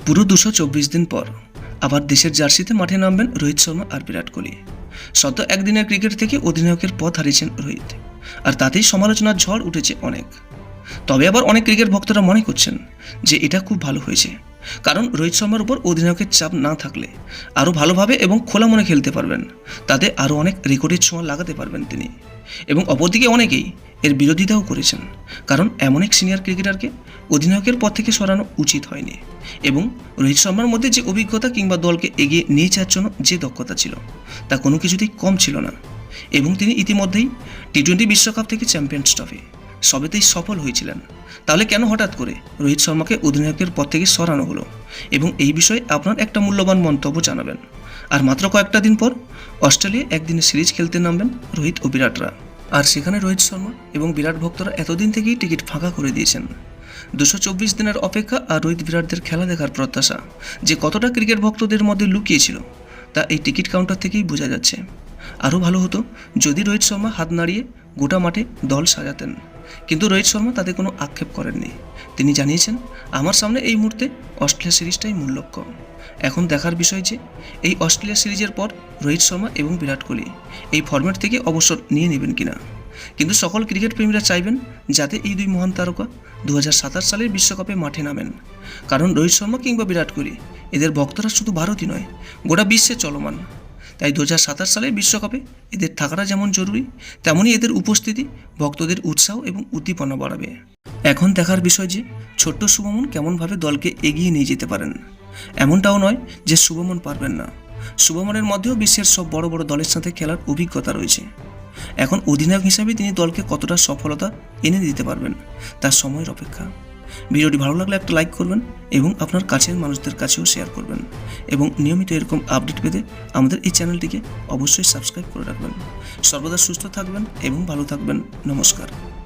পুরো 224 দিন পর আবার দেশের জার্সিতে মাঠে নামবেন রোহিত শর্মা আর বিরাট কোহলি। সদ্য একদিনের ক্রিকেট থেকে অধিনায়কের পদ হারিয়েছেন রোহিত, আর তাতেই সমালোচনার ঝড় উঠেছে অনেক। তবে আবার অনেক ক্রিকেট ভক্তরা মনে করছেন যে এটা খুব ভালো হয়েছে, কারণ রোহিত শর্মার উপর অধিনায়কের চাপ না থাকলে আরও ভালোভাবে এবং খোলা মনে খেলতে পারবেন, তাতে আরও অনেক রেকর্ডের ছোঁয়া লাগাতে পারবেন তিনি। এবং অপরদিকে অনেকেই এর বিরোধিতাও করেছেন, কারণ এমন এক সিনিয়র ক্রিকেটারকে অধিনায়কের পদ থেকে সরানো উচিত হয়নি। এবং রোহিত শর্মার মধ্যে যে অভিজ্ঞতা কিংবা দলকে এগিয়ে নিয়ে যাওয়ার জন্য যে দক্ষতা ছিল, তা কোনো কিছুতেই কম ছিল না। এবং তিনি ইতিমধ্যেই টি-20 বিশ্বকাপ থেকে চ্যাম্পিয়ন্স ট্রফি সবেতেই সফল হয়েছিলেন। তাহলে কেন হঠাৎ করে রোহিত শর্মাকে অধিনায়কের পদ থেকে সরানো হলো? এবং এই বিষয়ে আপনার একটা মূল্যবান মন্তব্য জানাবেন। আর মাত্র কয়েকটা দিন পর অস্ট্রেলিয়া একদিনের সিরিজ খেলতে নামবেন রোহিত ও বিরাটরা। আর সেখানে রোহিত শর্মা এবং বিরাট ভক্তরা এতদিন থেকেই টিকিট ফাঁকা করে দিয়েছেন। 224 দিনের অপেক্ষা আর রোহিত বিরাটদের খেলা দেখার প্রত্যাশা যে কতটা ক্রিকেট ভক্তদের মধ্যে লুকিয়েছিল, তা এই টিকিট কাউন্টার থেকেই বোঝা যাচ্ছে। আরও ভালো হতো যদি রোহিত শর্মা হাত নাড়িয়ে গোটা মাঠে দল সাজাতেন, কিন্তু রোহিত শর্মা তাতে কোনো আক্ষেপ করেননি। তিনি জানিয়েছেন, আমার সামনে এই মুহূর্তে অস্ট্রেলিয়া সিরিজটাই মূল লক্ষ্য। এখন দেখার বিষয় যে এই অস্ট্রেলিয়া সিরিজের পর রোহিত শর্মা এবং বিরাট কোহলি এই ফরম্যাট থেকে অবসর নিয়ে নেবেন কিনা। কিন্তু সকল ক্রিকেট প্রেমীরা চাইবেন যাতে এই দুই মহান তারকা 2027 সালের বিশ্বকাপে মাঠে নামেন, কারণ রোহিত শর্মা কিংবা বিরাট কোহলি এদের ভক্তরা শুধু ভারতই নয়, গোটা বিশ্বে চলমান। তাই 2027 সালের বিশ্বকাপে এদের থাকাটা যেমন জরুরি, তেমনই এদের উপস্থিতি ভক্তদের উৎসাহ এবং উদ্দীপনা বাড়াবে। এখন দেখার বিষয় যে ছোট্ট শুভমন কেমনভাবে দলকে এগিয়ে নিয়ে যেতে পারেন। এমনটাও নয় যে শুভমন পারবেন না, শুভমনের মধ্যেও বিশ্বের সব বড় বড় দলের সাথে খেলার অভিজ্ঞতা রয়েছে। এখন অধিনায়ক হিসাবে তিনি দলকে কতটা সফলতা এনে দিতে পারবেন তার সময়ের অপেক্ষা। ভিডিওটি ভালো লাগলে একটা লাইক করবেন এবং আপনার কাছের মানুষদের কাছেও শেয়ার করবেন। এবং নিয়মিত এরকম আপডেট পেতে আমাদের এই চ্যানেলটিকে অবশ্যই সাবস্ক্রাইব করে রাখবেন। সর্বদা সুস্থ থাকবেন এবং ভালো থাকবেন। নমস্কার।